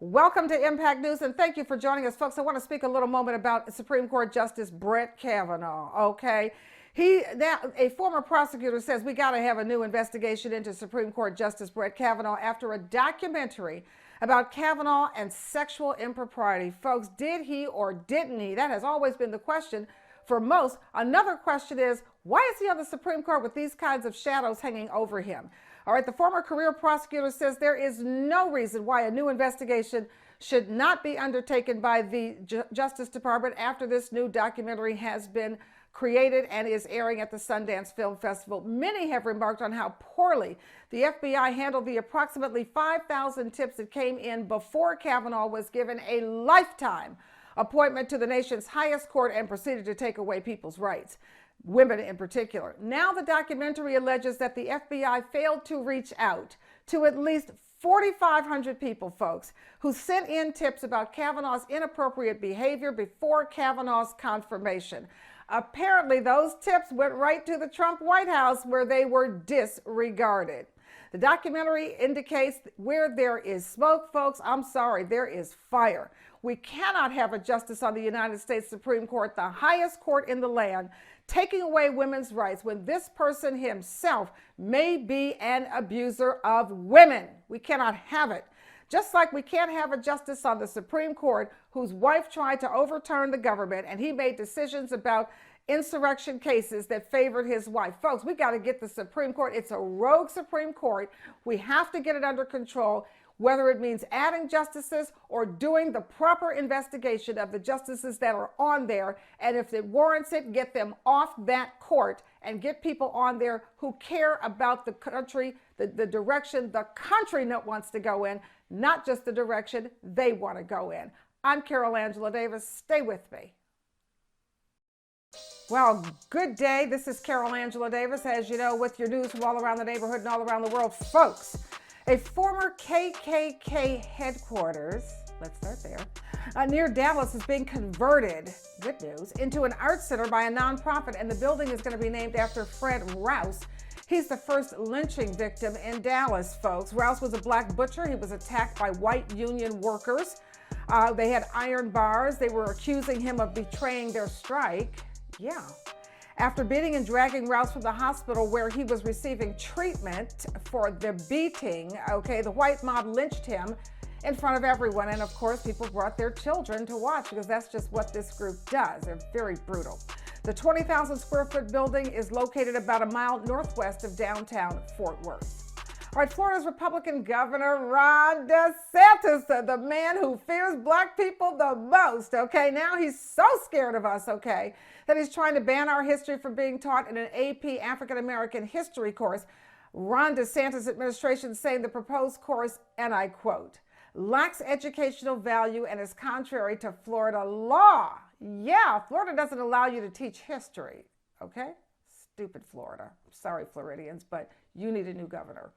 Welcome to Impact News, and thank you for joining us, folks. I want to speak a little moment about Supreme Court Justice Brett Kavanaugh, okay? A former prosecutor says we got to have a new investigation into Supreme Court Justice Brett Kavanaugh after a documentary about Kavanaugh and sexual impropriety. Folks, did he or didn't he? That has always been the question for most. Another question is, why is he on the Supreme Court with these kinds of shadows hanging over him? All right, the former career prosecutor says there is no reason why a new investigation should not be undertaken by the Justice Department after this new documentary has been created and is airing at the Sundance Film Festival. Many have remarked on how poorly the FBI handled the approximately 5,000 tips that came in before Kavanaugh was given a lifetime appointment to the nation's highest court and proceeded to take away people's rights, women in particular. Now the documentary alleges that the FBI failed to reach out to at least 4,500 people, folks, who sent in tips about Kavanaugh's inappropriate behavior before Kavanaugh's confirmation. Apparently, those tips went right to the Trump White House, where they were disregarded. The documentary indicates where there is smoke, folks, I'm sorry, there is fire. We cannot have a justice on the United States Supreme Court, the highest court in the land, taking away women's rights when this person himself may be an abuser of women. We cannot have it. Just like we can't have a justice on the Supreme Court whose wife tried to overturn the government and he made decisions about insurrection cases that favored his wife. Folks, we got to get the Supreme Court. It's a rogue Supreme Court. We have to get it under control, whether it means adding justices or doing the proper investigation of the justices that are on there. And if it warrants it, get them off that court and get people on there who care about the country, the direction the country wants to go in, not just the direction they want to go in. I'm Carol Angela Davis. Stay with me. Well, good day. This is Carol Angela Davis, as you know, with your news from all around the neighborhood and all around the world. Folks, a former KKK headquarters, let's start there, near Dallas is being converted, good news, into an art center by a nonprofit, and the building is going to be named after Fred Rouse. He's the first lynching victim in Dallas, folks. Rouse was a black butcher. He was attacked by white union workers. They had iron bars. They were accusing him of betraying their strike. Yeah. After beating and dragging Rouse from the hospital where he was receiving treatment for the beating, the white mob lynched him in front of everyone. And of course, people brought their children to watch because that's just what this group does. They're very brutal. The 20,000 square foot building is located about a mile northwest of downtown Fort Worth. All right, Florida's Republican Governor Ron DeSantis, the man who fears black people the most, now he's so scared of us, that he's trying to ban our history from being taught in an AP African-American history course. Ron DeSantis' administration is saying the proposed course, and I quote, lacks educational value and is contrary to Florida law. Yeah, Florida doesn't allow you to teach history, Stupid Florida. Sorry, Floridians, but you need a new governor.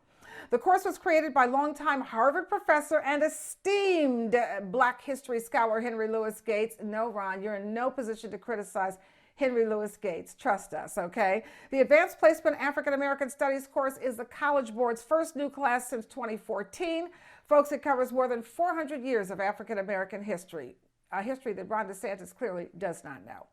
The course was created by longtime Harvard professor and esteemed Black history scholar Henry Louis Gates. No, Ron, you're in no position to criticize Henry Louis Gates. Trust us, The Advanced Placement African American Studies course is the College Board's first new class since 2014. Folks, it covers more than 400 years of African American history, a history that Ron DeSantis clearly does not know.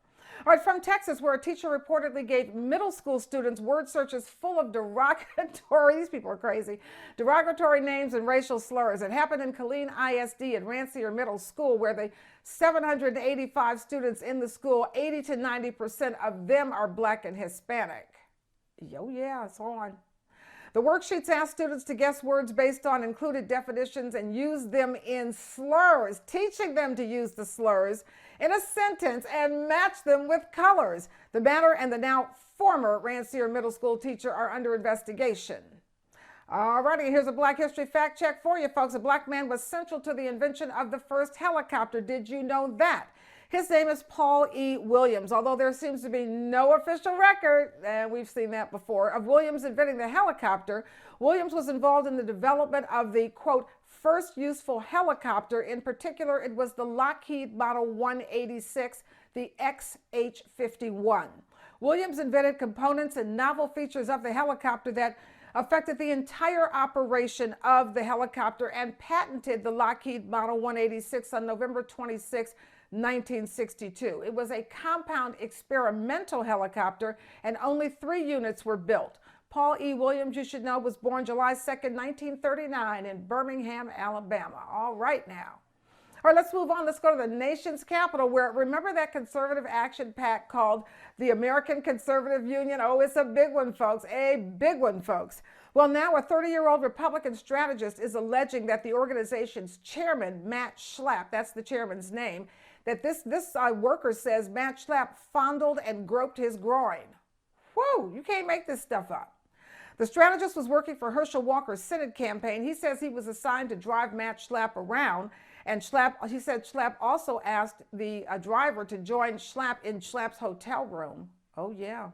All right, from Texas, where a teacher reportedly gave middle school students word searches full of derogatory, these people are crazy, derogatory names and racial slurs. It happened in Killeen ISD and Rancier Middle School, where the 785 students in the school, 80 to 90% of them are Black and Hispanic. Oh yeah, it's on. The worksheets asked students to guess words based on included definitions and use them in slurs, teaching them to use the slurs in a sentence and match them with colors. The matter and the now former Rancier Middle School teacher are under investigation. All righty, here's a Black history fact check for you, folks. A Black man was central to the invention of the first helicopter. Did you know that? His name is Paul E. Williams, although there seems to be no official record, and we've seen that before, of Williams inventing the helicopter. Williams was involved in the development of the, quote, first useful helicopter. In particular, it was the Lockheed Model 186, the XH-51. Williams invented components and novel features of the helicopter that affected the entire operation of the helicopter and patented the Lockheed Model 186 on November 26, 1962. It was a compound experimental helicopter and only 3 units were built. Paul E. Williams, you should know, was born July 2nd, 1939 in Birmingham, Alabama. All right now. All right, let's move on. Let's go to the nation's capital where, remember that conservative action pact called the American Conservative Union? Oh, it's a big one, folks. A big one, folks. Well, now a 30-year-old Republican strategist is alleging that the organization's chairman, Matt Schlapp, that's the chairman's name, that this worker says Matt Schlapp fondled and groped his groin. Whoa, you can't make this stuff up. The strategist was working for Herschel Walker's Senate campaign. He says he was assigned to drive Matt Schlapp around. And he said Schlapp also asked the driver to join Schlapp in Schlapp's hotel room. Oh, yeah.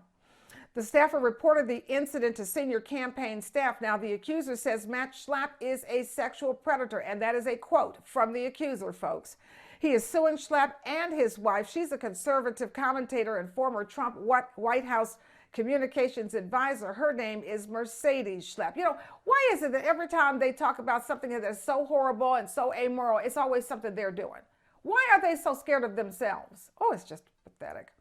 The staffer reported the incident to senior campaign staff. Now, the accuser says Matt Schlapp is a sexual predator, and that is a quote from the accuser, folks. He is suing Schlapp and his wife. She's a conservative commentator and former Trump White House communications advisor. Her name is Mercedes Schlapp. You know, why is it that every time they talk about something that is so horrible and so amoral, it's always something they're doing? Why are they so scared of themselves? Oh, it's just pathetic.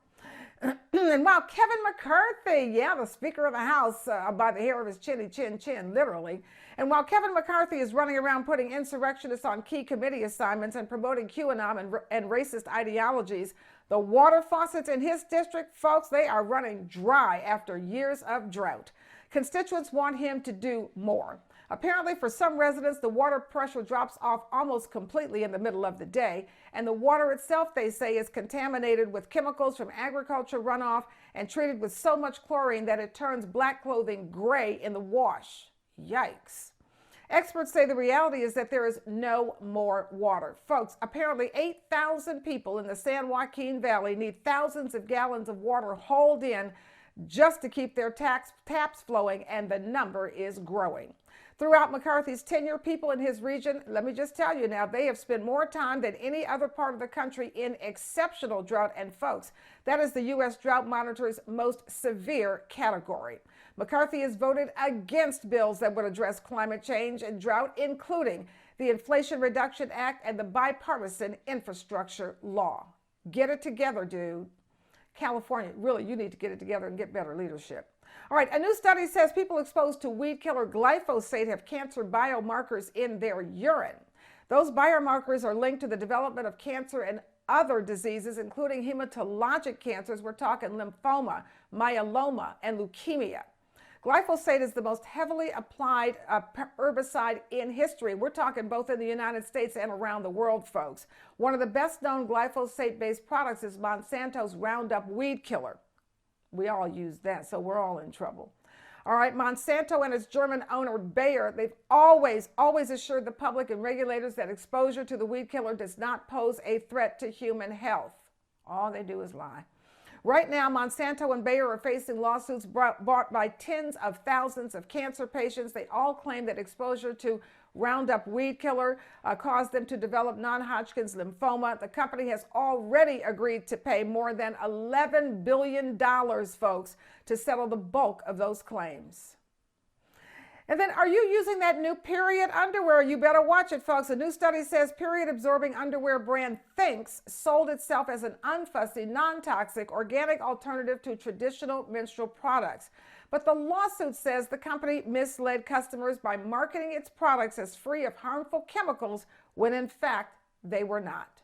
And while Kevin McCarthy, yeah, the Speaker of the House, by the hair of his chinny chin, literally, and while Kevin McCarthy is running around putting insurrectionists on key committee assignments and promoting QAnon and racist ideologies, the water faucets in his district, folks, they are running dry after years of drought. Constituents want him to do more. Apparently, for some residents, the water pressure drops off almost completely in the middle of the day, and the water itself, they say, is contaminated with chemicals from agriculture runoff and treated with so much chlorine that it turns black clothing gray in the wash. Yikes. Experts say the reality is that there is no more water. Folks, apparently 8,000 people in the San Joaquin Valley need thousands of gallons of water hauled in just to keep their taps flowing, and the number is growing. Throughout McCarthy's tenure, people in his region, let me just tell you now, they have spent more time than any other part of the country in exceptional drought. And folks, that is the U.S. Drought Monitor's most severe category. McCarthy has voted against bills that would address climate change and drought, including the Inflation Reduction Act and the bipartisan infrastructure law. Get it together, dude. California, really, you need to get it together and get better leadership. All right, a new study says people exposed to weed killer glyphosate have cancer biomarkers in their urine. Those biomarkers are linked to the development of cancer and other diseases, including hematologic cancers. We're talking lymphoma, myeloma, and leukemia. Glyphosate is the most heavily applied herbicide in history. We're talking both in the United States and around the world, folks. One of the best-known glyphosate-based products is Monsanto's Roundup weed killer. We all use that, so we're all in trouble. All right, Monsanto and its German owner, Bayer, they've always assured the public and regulators that exposure to the weed killer does not pose a threat to human health. All they do is lie. Right now, Monsanto and Bayer are facing lawsuits brought by tens of thousands of cancer patients. They all claim that exposure to Roundup weed killer caused them to develop non-Hodgkin's lymphoma. The company has already agreed to pay more than $11 billion, folks, to settle the bulk of those claims. And then, are you using that new period underwear? You better watch it, folks. A new study says period-absorbing underwear brand Thinx sold itself as an unfussy, non-toxic, organic alternative to traditional menstrual products. But the lawsuit says the company misled customers by marketing its products as free of harmful chemicals when, in fact, they were not.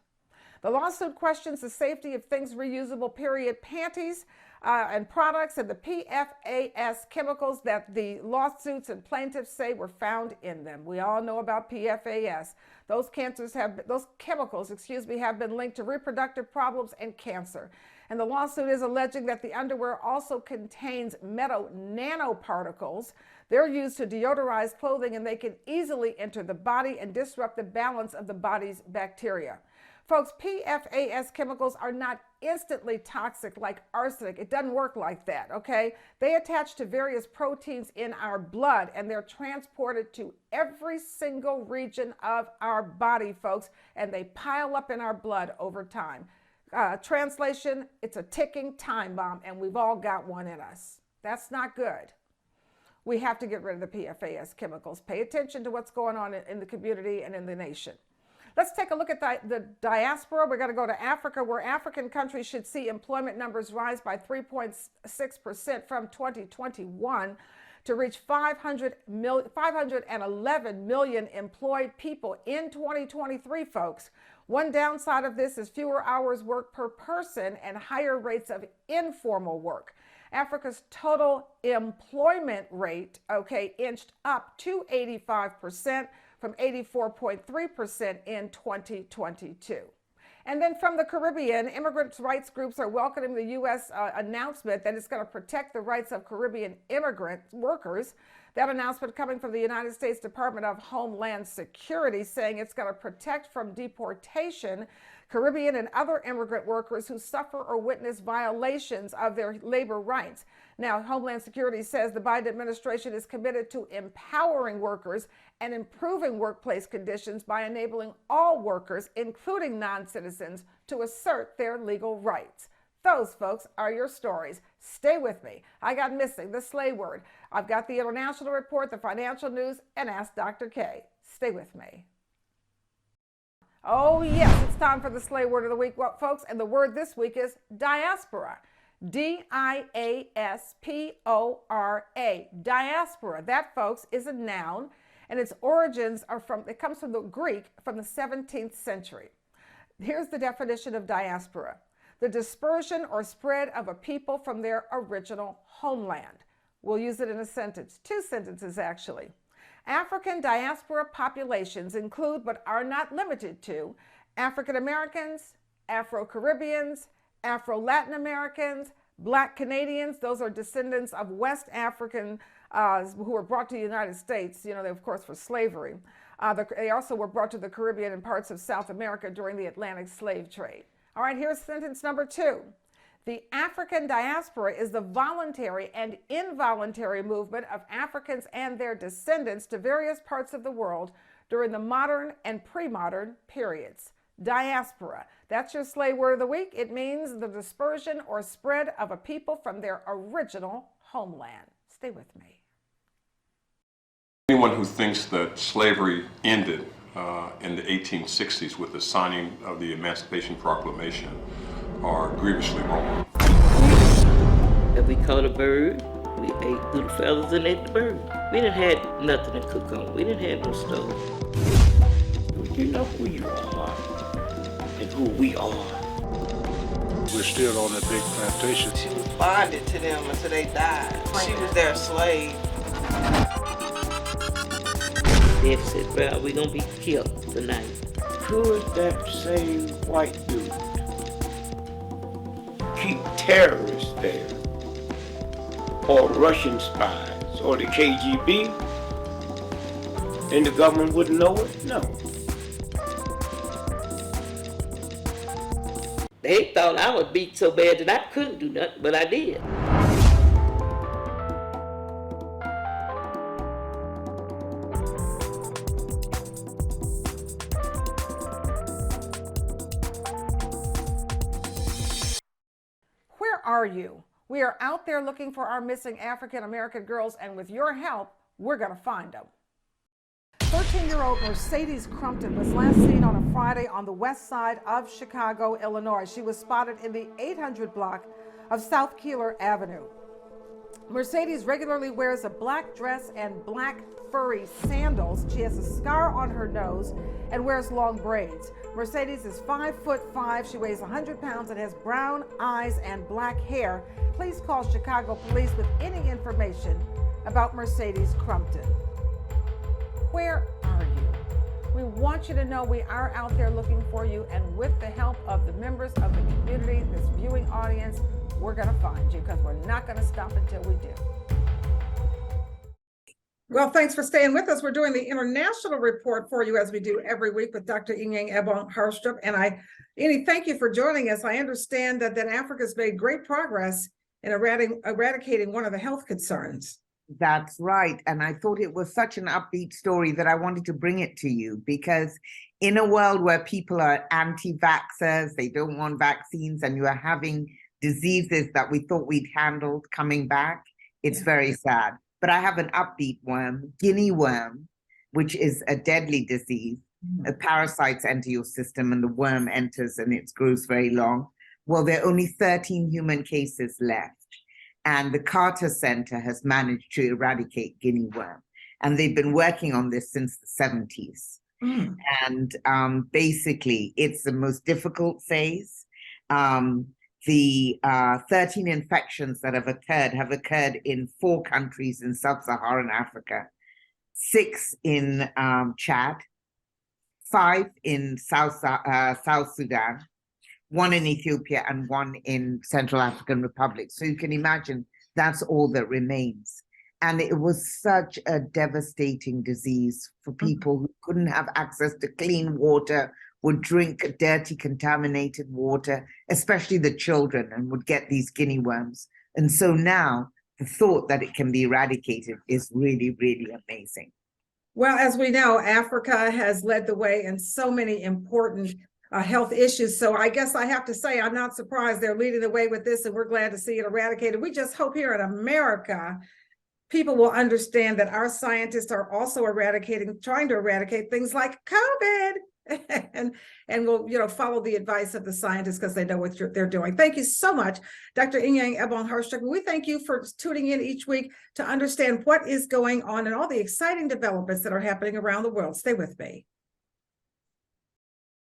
The lawsuit questions the safety of Thinx reusable period panties and products and the PFAS chemicals that the lawsuits and plaintiffs say were found in them. We all know about PFAS. Those chemicals, have been linked to reproductive problems and cancer. And the lawsuit is alleging that the underwear also contains metal nanoparticles. They're used to deodorize clothing, and they can easily enter the body and disrupt the balance of the body's bacteria. Folks, PFAS chemicals are not instantly toxic like arsenic. It doesn't work like that, okay? They attach to various proteins in our blood, and they're transported to every single region of our body, folks, and they pile up in our blood over time. Translation, it's a ticking time bomb, and we've all got one in us. That's not good. We have to get rid of the PFAS chemicals. Pay attention to what's going on in the community and in the nation. Let's take a look at the diaspora. We're going to go to Africa, where African countries should see employment numbers rise by 3.6% from 2021 to reach 511 million employed people in 2023, folks. One downside of this is fewer hours worked per person and higher rates of informal work. Africa's total employment rate, inched up to 85% from 84.3% in 2022. And then from the Caribbean, immigrant rights groups are welcoming the U.S. Announcement that it's going to protect the rights of Caribbean immigrant workers. That announcement coming from the United States Department of Homeland Security, saying it's going to protect from deportation Caribbean and other immigrant workers who suffer or witness violations of their labor rights. Now, Homeland Security says the Biden administration is committed to empowering workers and improving workplace conditions by enabling all workers, including non-citizens, to assert their legal rights. Those, folks, are your stories. Stay with me. I got missing, the slay word. I've got the international report, the financial news, and Ask Dr. K. Stay with me. Oh, yes, it's time for the slay word of the week, folks. And the word this week is diaspora. D-I-A-S-P-O-R-A. Diaspora. That, folks, is a noun, and its origins it comes from the Greek from the 17th century. Here's the definition of diaspora: the dispersion or spread of a people from their original homeland. We'll use it in a sentence, 2 sentences actually. African diaspora populations include, but are not limited to, African Americans, Afro-Caribbeans, Afro-Latin Americans, Black Canadians. Those are descendants of West African who were brought to the United States, they, of course, for slavery. They also were brought to the Caribbean and parts of South America during the Atlantic slave trade. All right, here's sentence number 2. The African diaspora is the voluntary and involuntary movement of Africans and their descendants to various parts of the world during the modern and pre-modern periods. Diaspora. That's your slay word of the week. It means the dispersion or spread of a people from their original homeland. Stay with me. Anyone who thinks that slavery ended in the 1860s with the signing of the Emancipation Proclamation are grievously wrong. If we caught a bird, we ate through the feathers and ate the bird. We didn't have nothing to cook on. We didn't have no stove. You know who you are and who we are. We're still on that big plantation. She was bonded to them until they died. She was their slave. They said, well, we're gonna be killed tonight. Could that same white dude keep terrorists there, or Russian spies, or the KGB, and the government wouldn't know it? No. They thought I was beat so bad that I couldn't do nothing, but I did. Where are you? We are out there looking for our missing African American girls, and with your help, we're going to find them. 13-year-old Mercedes Crumpton was last seen on a Friday on the west side of Chicago, Illinois. She was spotted in the 800 block of South Keeler Avenue. Mercedes regularly wears a black dress and black furry sandals. She has a scar on her nose and wears long braids. Mercedes is 5'5". She weighs 100 pounds and has brown eyes and black hair. Please call Chicago police with any information about Mercedes Crumpton. Where are you? We want you to know we are out there looking for you, and with the help of the members of the community, this viewing audience, we're going to find you, because we're not going to stop until we do. Well, thanks for staying with us. We're doing the international report for you, as we do every week, with Dr. Inyang Ebon Harstrup. And Ini, thank you for joining us. I understand that Africa's made great progress in eradicating one of the health concerns. That's right. And I thought it was such an upbeat story that I wanted to bring it to you, because in a world where people are anti-vaxxers, they don't want vaccines, and you are having diseases that we thought we'd handled coming back, it's very sad. But I have an upbeat worm, guinea worm, which is a deadly disease. Parasites enter your system and the worm enters and it grows very long. Well, there are only 13 human cases left. And the Carter Center has managed to eradicate guinea worm. And they've been working on this since the 70s. And basically, it's the most difficult phase. The 13 infections that have occurred in 4 countries in sub-Saharan Africa, 6 in Chad, 5 in South Sudan, 1 in Ethiopia, and 1 in Central African Republic. So you can imagine that's all that remains. And it was such a devastating disease for people who couldn't have access to clean water, would drink dirty, contaminated water, especially the children, and would get these guinea worms. And so now the thought that it can be eradicated is really, really amazing. Well, as we know, Africa has led the way in so many important health issues. So I guess I have to say, I'm not surprised they're leading the way with this, and we're glad to see it eradicated. We just hope here in America, people will understand that our scientists are also trying to eradicate things like COVID. and we'll follow the advice of the scientists because they know what they're doing. Thank you so much, Dr. Inyang Ebon-Harstruck. We thank you for tuning in each week to understand what is going on and all the exciting developments that are happening around the world. Stay with me.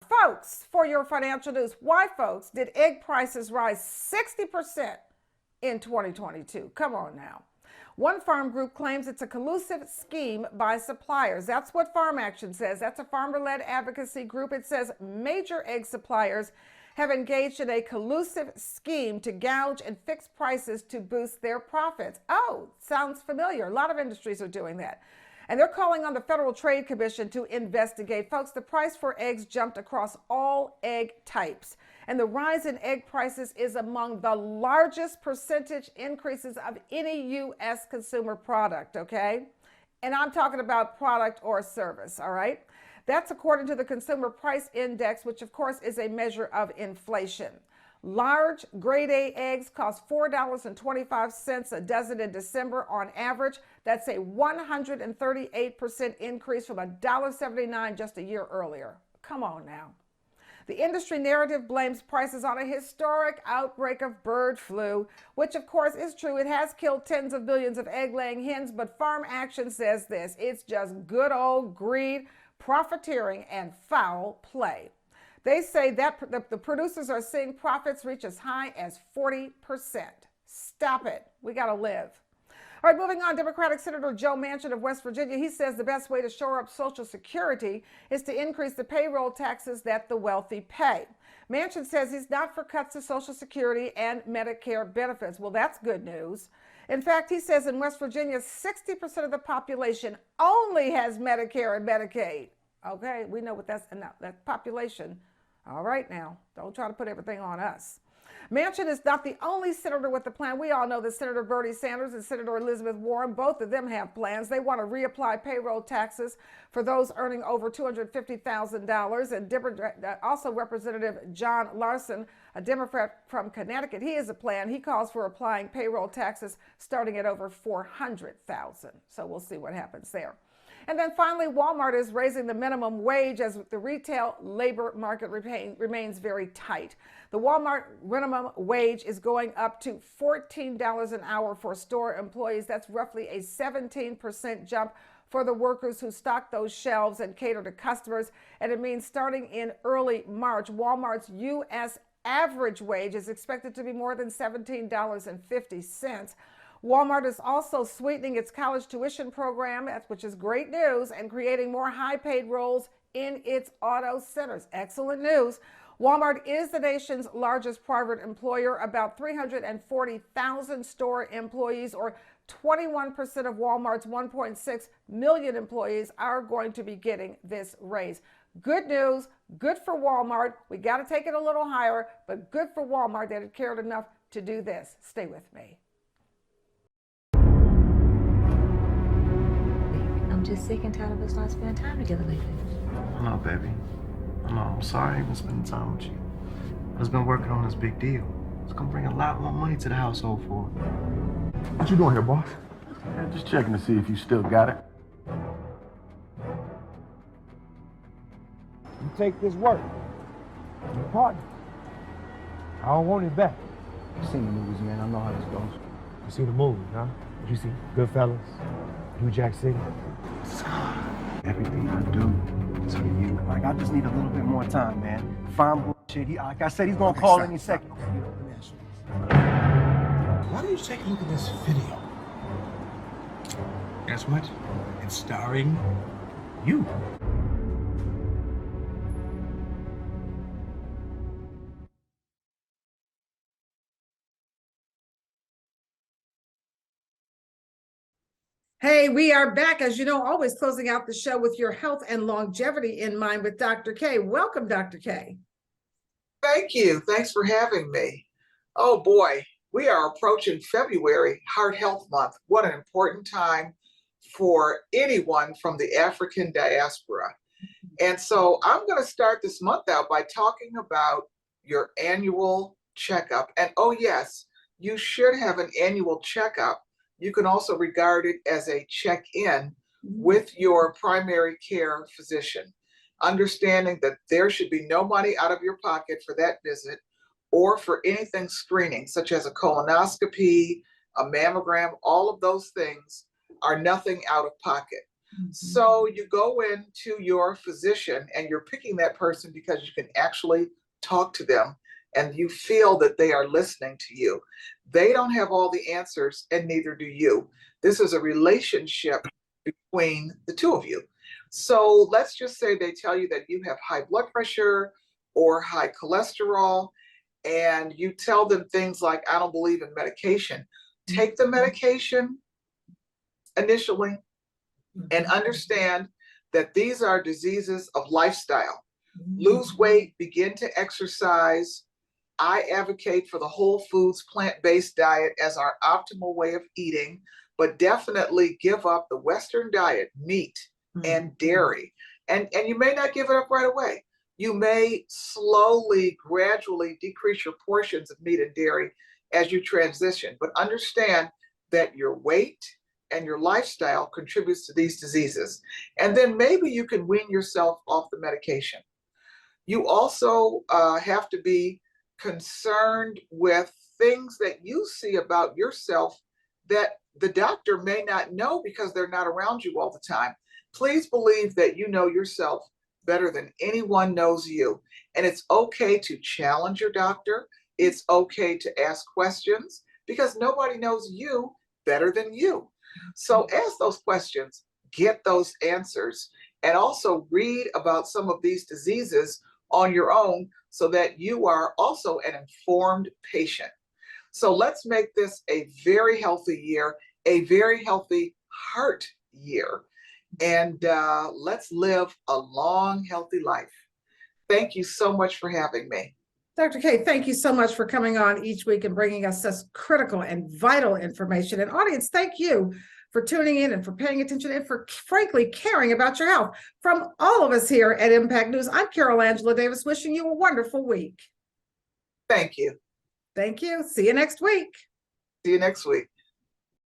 Folks, for your financial news, why, folks, did egg prices rise 60% in 2022? Come on now. One farm group claims it's a collusive scheme by suppliers. That's what Farm Action says. That's a farmer-led advocacy group. It says major egg suppliers have engaged in a collusive scheme to gouge and fix prices to boost their profits. Oh, sounds familiar. A lot of industries are doing that. And they're calling on the Federal Trade Commission to investigate. Folks, the price for eggs jumped across all egg types. And the rise in egg prices is among the largest percentage increases of any U.S. consumer product, okay? And I'm talking about product or service, all right? That's according to the Consumer Price Index, which of course is a measure of inflation. Large grade A eggs cost $4.25 a dozen in December on average. That's a 138% increase from $1.79 just a year earlier. Come on now. The industry narrative blames prices on a historic outbreak of bird flu, which of course is true. It has killed tens of millions of egg-laying hens, but Farm Action says this: it's just good old greed, profiteering, and foul play. They say that the producers are seeing profits reach as high as 40%. Stop it. We got to live. All right, moving on. Democratic Senator Joe Manchin of West Virginia, he says the best way to shore up Social Security is to increase the payroll taxes that the wealthy pay. Manchin says he's not for cuts to Social Security and Medicare benefits. Well, that's good news. In fact, he says in West Virginia, 60% of the population only has Medicare and Medicaid. Okay, we know what that's population. All right now, don't try to put everything on us. Manchin is not the only senator with a plan. We all know that Senator Bernie Sanders and Senator Elizabeth Warren, both of them have plans. They want to reapply payroll taxes for those earning over $250,000. And also Representative John Larson, a Democrat from Connecticut, he has a plan. He calls for applying payroll taxes starting at over $400,000. So we'll see what happens there. And then finally, Walmart is raising the minimum wage as the retail labor market remains very tight. The Walmart minimum wage is going up to $14 an hour for store employees. That's roughly a 17% jump for the workers who stock those shelves and cater to customers. And it means starting in early March, Walmart's U.S. average wage is expected to be more than $17.50. Walmart is also sweetening its college tuition program, which is great news, and creating more high-paid roles in its auto centers. Excellent news. Walmart is the nation's largest private employer. About 340,000 store employees, or 21% of Walmart's 1.6 million employees, are going to be getting this raise. Good news, good for Walmart. We got to take it a little higher, but good for Walmart that it cared enough to do this. Stay with me. I'm just sick and tired of us not spending time together lately. I know, baby. I know. I'm sorry I ain't been spending time with you. I just been working on this big deal. It's gonna bring a lot more money to the household for it. What you doing here, boss? Yeah, just checking to see if you still got it. You take this work. You partner. I don't want it back. You seen the movies, man. I know how this goes. You see the movies, huh? Did you see Goodfellas? New Jack City? Everything I do is for you. Like, I just need a little bit more time, man. Fine bullshit. Like I said, he's gonna call any second. Why don't you take a look at this video? Guess what? It's starring you. Hey, we are back, as you know, always closing out the show with your health and longevity in mind with Dr. K. Welcome, Dr. K. Thank you. Thanks for having me. Oh boy, we are approaching February, Heart Health Month. What an important time for anyone from the African diaspora. And so I'm going to start this month out by talking about your annual checkup. And oh yes, you should have an annual checkup. You can also regard it as a check-in with your primary care physician, understanding that there should be no money out of your pocket for that visit or for anything screening, such as a colonoscopy, a mammogram. All of those things are nothing out of pocket. So you go into your physician and you're picking that person because you can actually talk to them and you feel that they are listening to you. They don't have all the answers, and neither do you. This is a relationship between the two of you. So let's just say they tell you that you have high blood pressure or high cholesterol, and you tell them things like, I don't believe in medication. Take the medication initially and understand that these are diseases of lifestyle. Lose weight, begin to exercise. I advocate for the whole foods, plant-based diet as our optimal way of eating, but definitely give up the Western diet, meat and dairy. And you may not give it up right away. You may slowly, gradually decrease your portions of meat and dairy as you transition, but understand that your weight and your lifestyle contributes to these diseases. And then maybe you can wean yourself off the medication. You also have to be concerned with things that you see about yourself that the doctor may not know because they're not around you all the time. Please believe that you know yourself better than anyone knows you. And it's okay to challenge your doctor. It's okay to ask questions because nobody knows you better than you. So ask those questions, get those answers, and also read about some of these diseases on your own so that you are also an informed patient. So let's make this a very healthy year, a very healthy heart year, and let's live a long, healthy life. Thank you so much for having me. Dr. K, thank you so much for coming on each week and bringing us such critical and vital information. And audience, thank you for tuning in and for paying attention and for frankly caring about your health. From all of us here at Impact News, I'm Carol Angela Davis, wishing you a wonderful week. Thank you. Thank you. See you next week. See you next week.